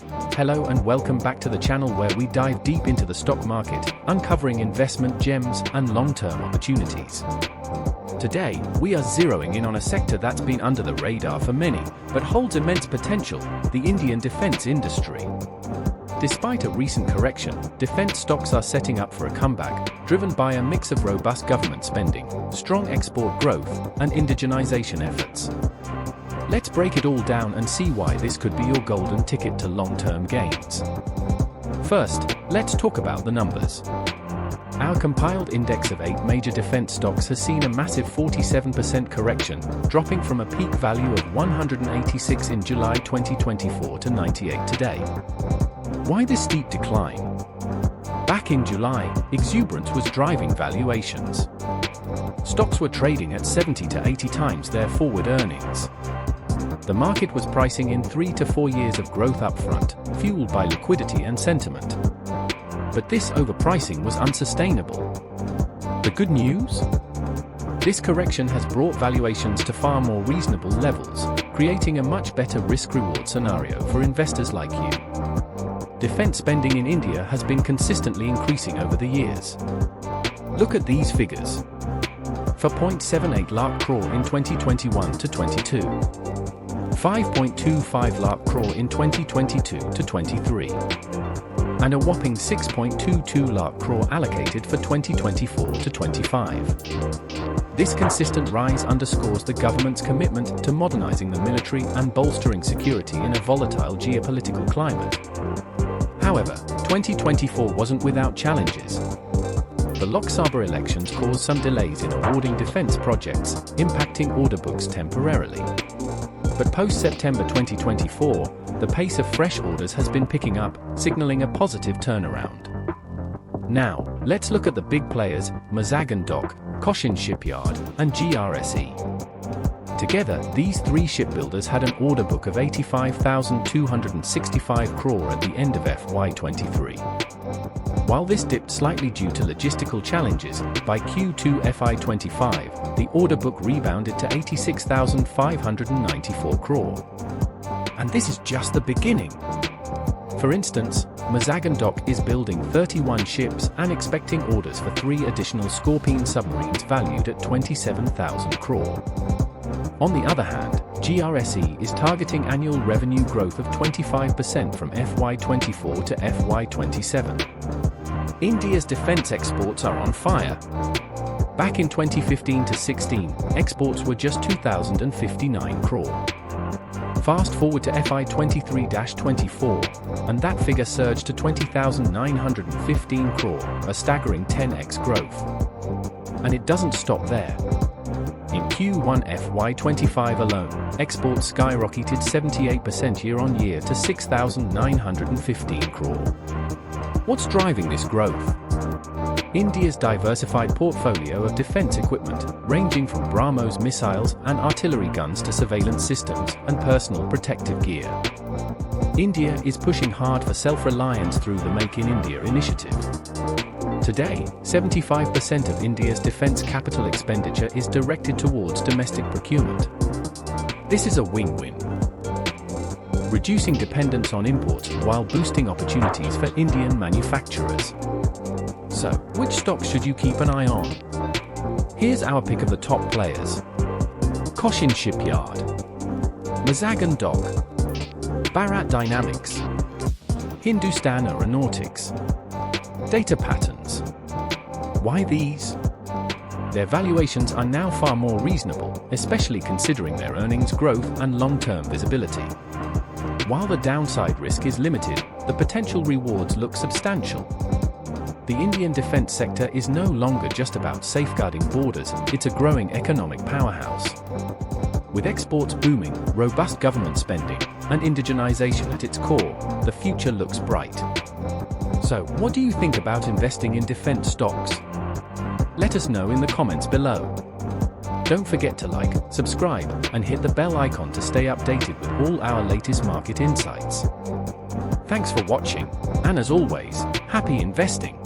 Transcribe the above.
Hello and welcome back to the channel where we dive deep into the stock market, uncovering investment gems and long-term opportunities. Today, we are zeroing in on a sector that's been under the radar for many, but holds immense potential: the Indian defense industry. Despite a recent correction, defense stocks are setting up for a comeback, driven by a mix of robust government spending, strong export growth, and indigenization efforts. Let's break it all down and see why this could be your golden ticket to long-term gains. First, let's talk about the numbers. Our compiled index of 8 major defense stocks has seen a massive 47% correction, dropping from a peak value of 186 in July 2024 to 98 today. Why this steep decline? Back in July, exuberance was driving valuations. Stocks were trading at 70 to 80 times their forward earnings. The market was pricing in 3 to 4 years of growth upfront, fueled by liquidity and sentiment. But this overpricing was unsustainable. The good news? This correction has brought valuations to far more reasonable levels, creating a much better risk-reward scenario for investors like you. Defense spending in India has been consistently increasing over the years. Look at these figures. For 0.78 lakh crore in 2021 to 22. 5.25 lakh crore in 2022 to 23. And a whopping 6.22 lakh crore allocated for 2024 to 25. This consistent rise underscores the government's commitment to modernizing the military and bolstering security in a volatile geopolitical climate. However, 2024 wasn't without challenges. The Lok Sabha elections caused some delays in awarding defense projects, impacting order books temporarily. But post-September 2024, the pace of fresh orders has been picking up, signaling a positive turnaround. Now, let's look at the big players: Mazagon Dock, Cochin Shipyard, and GRSE. Together, these three shipbuilders had an order book of 85,265 crore at the end of FY23. While this dipped slightly due to logistical challenges, by Q2 FY25, the order book rebounded to 86,594 crore. And this is just the beginning. For instance, Mazagon Dock is building 31 ships and expecting orders for 3 additional Scorpene submarines valued at 27,000 crore. On the other hand, GRSE is targeting annual revenue growth of 25% from FY24 to FY27. India's defense exports are on fire. Back in 2015 to 16, exports were just 2,059 crore. Fast forward to FY23-24, and that figure surged to 20,915 crore, a staggering 10x growth. And it doesn't stop there. In Q1 FY25 alone, exports skyrocketed 78% year-on-year to 6,915 crore. What's driving this growth? India's diversified portfolio of defense equipment, ranging from BrahMos missiles and artillery guns to surveillance systems and personal protective gear. India is pushing hard for self-reliance through the Make in India initiative. Today, 75% of India's defense capital expenditure is directed towards domestic procurement. This is a win-win, reducing dependence on imports while boosting opportunities for Indian manufacturers. So, which stocks should you keep an eye on? Here's our pick of the top players: Cochin Shipyard, Mazagon Dock, Bharat Dynamics, Hindustan Aeronautics. Data patterns. Why these? Their valuations are now far more reasonable, especially considering their earnings growth and long-term visibility. While the downside risk is limited, the potential rewards look substantial. The Indian defense sector is no longer just about safeguarding borders, it's a growing economic powerhouse. With exports booming, robust government spending, and indigenization at its core, the future looks bright. So, what do you think about investing in defense stocks? Let us know in the comments below. Don't forget to like, subscribe, and hit the bell icon to stay updated with all our latest market insights. Thanks for watching, and as always, happy investing!